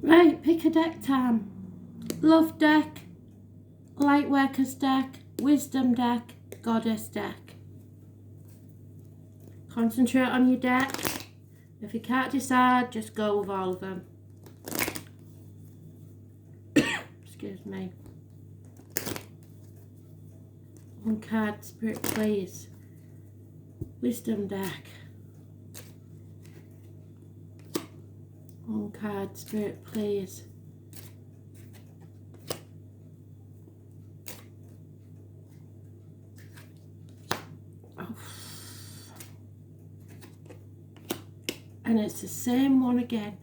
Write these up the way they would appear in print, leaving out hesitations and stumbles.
Right, pick a deck time. Love deck, Lightworkers deck, Wisdom deck, Goddess deck. Concentrate on your deck. If you can't decide, just go with all of them. Excuse me. One card, Spirit please. Wisdom deck. One card, Spirit please. Oh. And it's the same one again.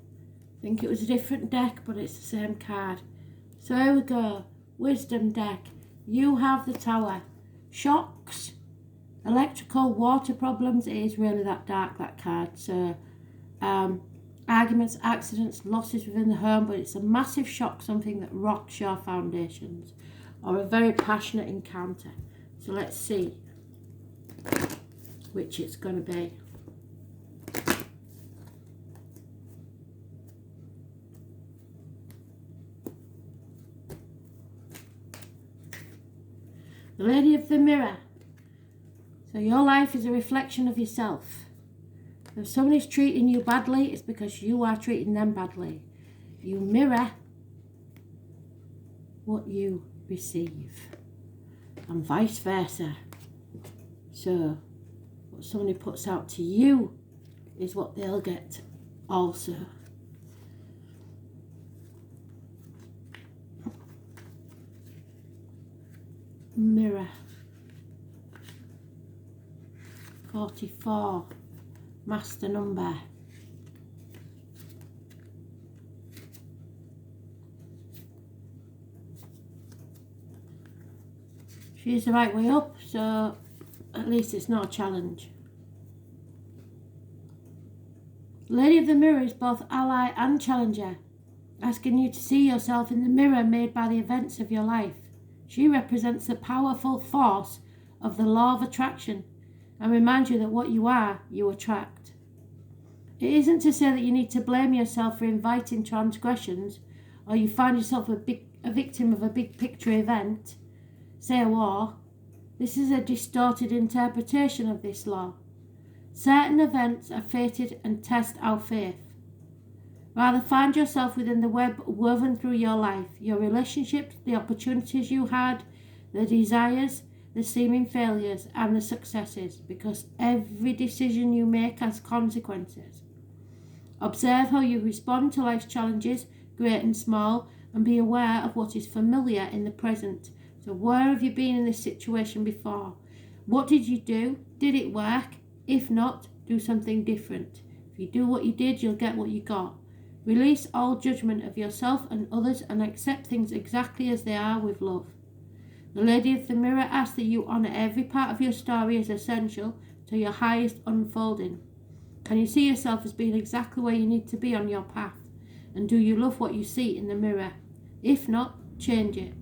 I think it was a different deck, but it's the same card. So here we go. Wisdom deck. You have the Tower. Shocks, electrical, water problems. It is really that dark, that card. So arguments, accidents, losses within the home, but it's a massive shock, something that rocks your foundations, or a very passionate encounter. So let's see which it's going to be. The Lady of the Mirror. So your life is a reflection of yourself. If somebody's treating you badly, it's because you are treating them badly. You mirror what you receive, and vice versa. So what somebody puts out to you is what they'll get also. Mirror. 44. Master number. She's the right way up, so at least it's not a challenge. Lady of the Mirror is both ally and challenger, asking you to see yourself in the mirror made by the events of your life. She represents the powerful force of the law of attraction and reminds you that what you are, you attract. It isn't to say that you need to blame yourself for inviting transgressions, or you find yourself a victim of a big picture event, say a war. This is a distorted interpretation of this law. Certain events are fated and test our faith. Rather, find yourself within the web woven through your life, your relationships, the opportunities you had, the desires, the seeming failures, and the successes, because every decision you make has consequences. Observe how you respond to life's challenges, great and small, and be aware of what is familiar in the present. So where have you been in this situation before? What did you do? Did it work? If not, do something different. If you do what you did, you'll get what you got. Release all judgment of yourself and others and accept things exactly as they are with love. The Lady of the Mirror asks that you honour every part of your story as essential to your highest unfolding. Can you see yourself as being exactly where you need to be on your path? And do you love what you see in the mirror? If not, change it.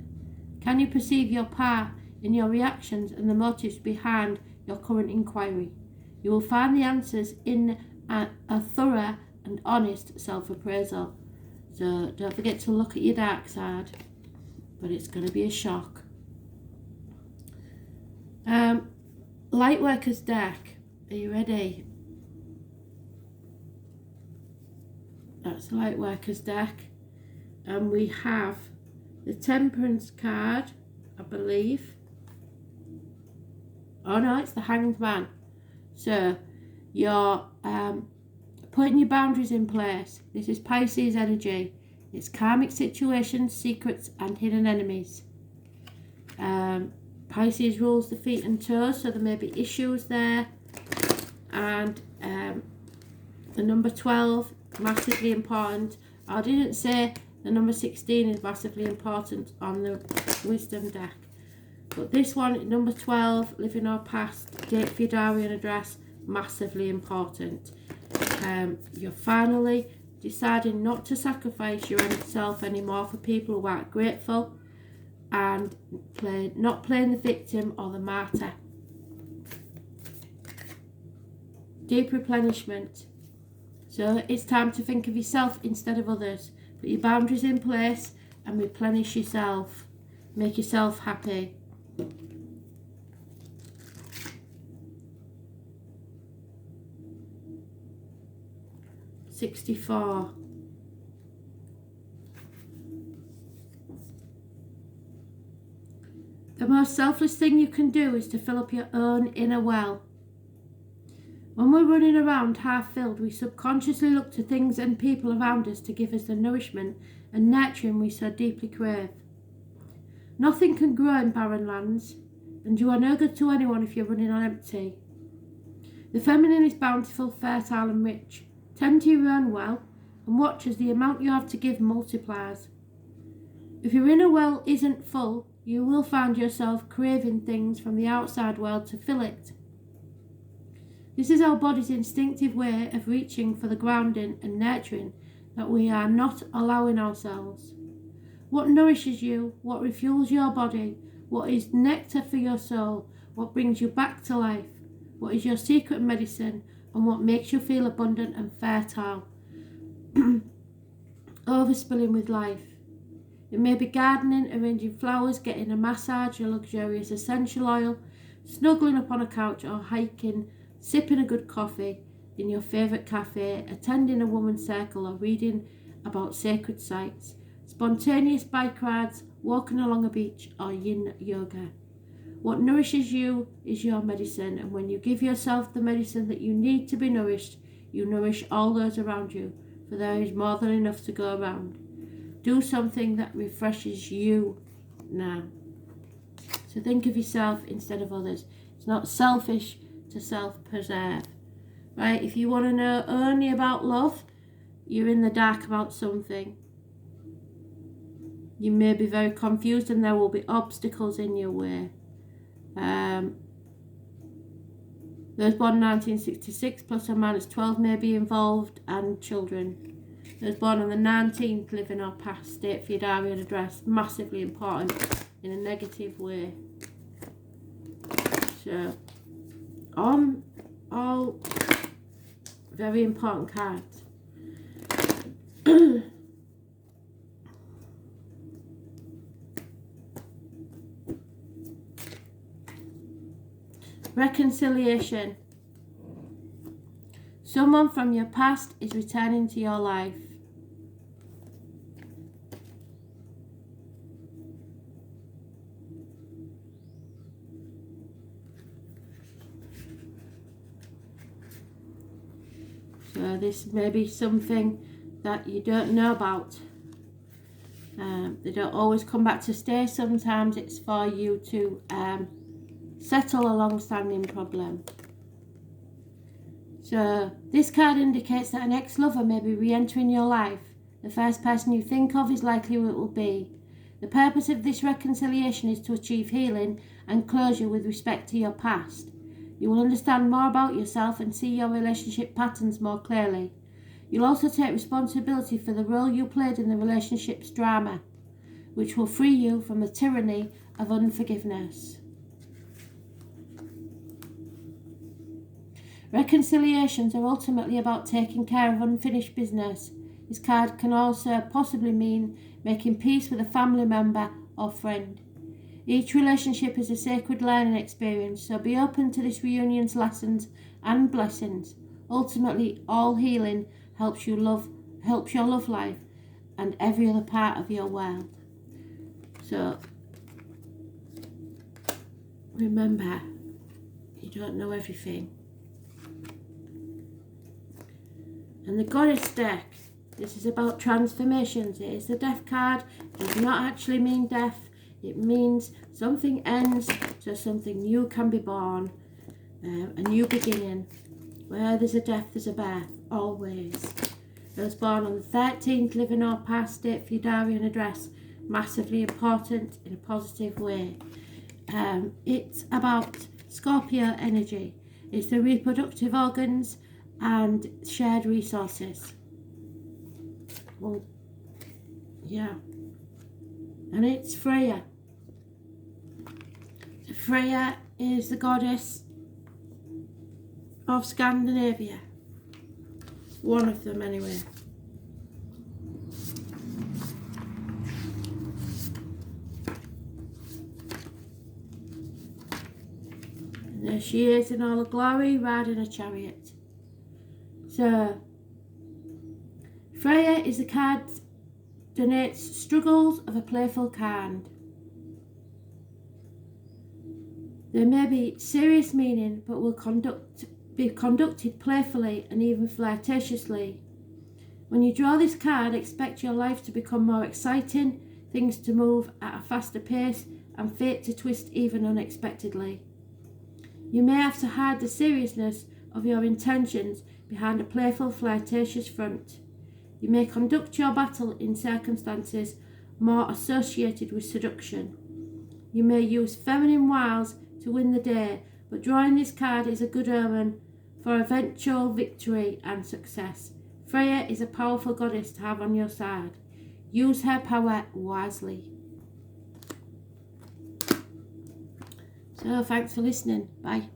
Can you perceive your part in your reactions and the motives behind your current inquiry? You will find the answers in a thorough and honest self-appraisal. So don't forget to look at your dark side, but it's going to be a shock. Lightworkers deck. Are you ready? That's the Lightworkers deck. And we have the Temperance card, I believe. Oh no, it's the Hanged Man. So you're putting your boundaries in place. This is Pisces energy. It's karmic situations, secrets, and hidden enemies. Pisces rules the feet and toes, so there may be issues there. And the number 12, massively important. I didn't say the number 16 is massively important on the Wisdom deck. But this one, number 12, living our past, date for your diary and address, massively important. You're finally deciding not to sacrifice your own self anymore for people who aren't grateful, and not playing the victim or the martyr. Deep replenishment. So it's time to think of yourself instead of others. Put your boundaries in place and replenish yourself. Make yourself happy. $64. The most selfless thing you can do is to fill up your own inner well. When we're running around half-filled, we subconsciously look to things and people around us to give us the nourishment and nurturing we so deeply crave. Nothing can grow in barren lands, and you are no good to anyone if you're running on empty. The feminine is bountiful, fertile and rich. Tend to your own well, and watch as the amount you have to give multiplies. If your inner well isn't full, you will find yourself craving things from the outside world to fill it. This is our body's instinctive way of reaching for the grounding and nurturing that we are not allowing ourselves. What nourishes you, what refuels your body, what is nectar for your soul, what brings you back to life, what is your secret medicine, and what makes you feel abundant and fertile, overspilling with life. It may be gardening, arranging flowers, getting a massage, a luxurious essential oil, snuggling up on a couch or hiking, sipping a good coffee in your favourite cafe, attending a woman's circle or reading about sacred sites, spontaneous bike rides, walking along a beach or yin yoga. What nourishes you is your medicine, and when you give yourself the medicine that you need to be nourished, you nourish all those around you, for there is more than enough to go around. Do something that refreshes you now. So think of yourself instead of others. It's not selfish to self-preserve. Right? If you want to know only about love, you're in the dark about something. You may be very confused and there will be obstacles in your way. Those born in 1966 plus or minus 12 may be involved, and children. Those born on the 19th living or past, state for your diary and address, massively important in a negative way. So, all very important cards. Reconciliation. Someone from your past is returning to your life. So this may be something that you don't know about. They don't always come back to stay. Sometimes it's for you to settle a long-standing problem. So this card indicates that an ex-lover may be re-entering your life. The first person you think of is likely who it will be. The purpose of this reconciliation is to achieve healing and closure with respect to your past. You will understand more about yourself and see your relationship patterns more clearly. You'll also take responsibility for the role you played in the relationship's drama, which will free you from the tyranny of unforgiveness. Reconciliations are ultimately about taking care of unfinished business. This card can also possibly mean making peace with a family member or friend. Each relationship is a sacred learning experience, so be open to this reunion's lessons and blessings. Ultimately, all healing helps your love life and every other part of your world. So, remember, you don't know everything. And the Goddess deck, this is about transformations. It is the Death card. It does not actually mean death. It means something ends so something new can be born. A new beginning. Where there's a death, there's a birth. Always. Those born on the 13th, living or past, date for your diary and address. Massively important in a positive way. It's about Scorpio energy. It's the reproductive organs and shared resources. Well, yeah. And it's Freya. So Freya is the goddess of Scandinavia. One of them, anyway. There she is in all her glory, riding a chariot. So, Freya is a card denotes struggles of a playful kind. There may be serious meaning, but will be conducted playfully and even flirtatiously. When you draw this card, expect your life to become more exciting, things to move at a faster pace, and fate to twist even unexpectedly. You may have to hide the seriousness of your intentions behind a playful, flirtatious front. You may conduct your battle in circumstances more associated with seduction. You may use feminine wiles to win the day, but drawing this card is a good omen for eventual victory and success. Freya is a powerful goddess to have on your side. Use her power wisely. So thanks for listening. Bye.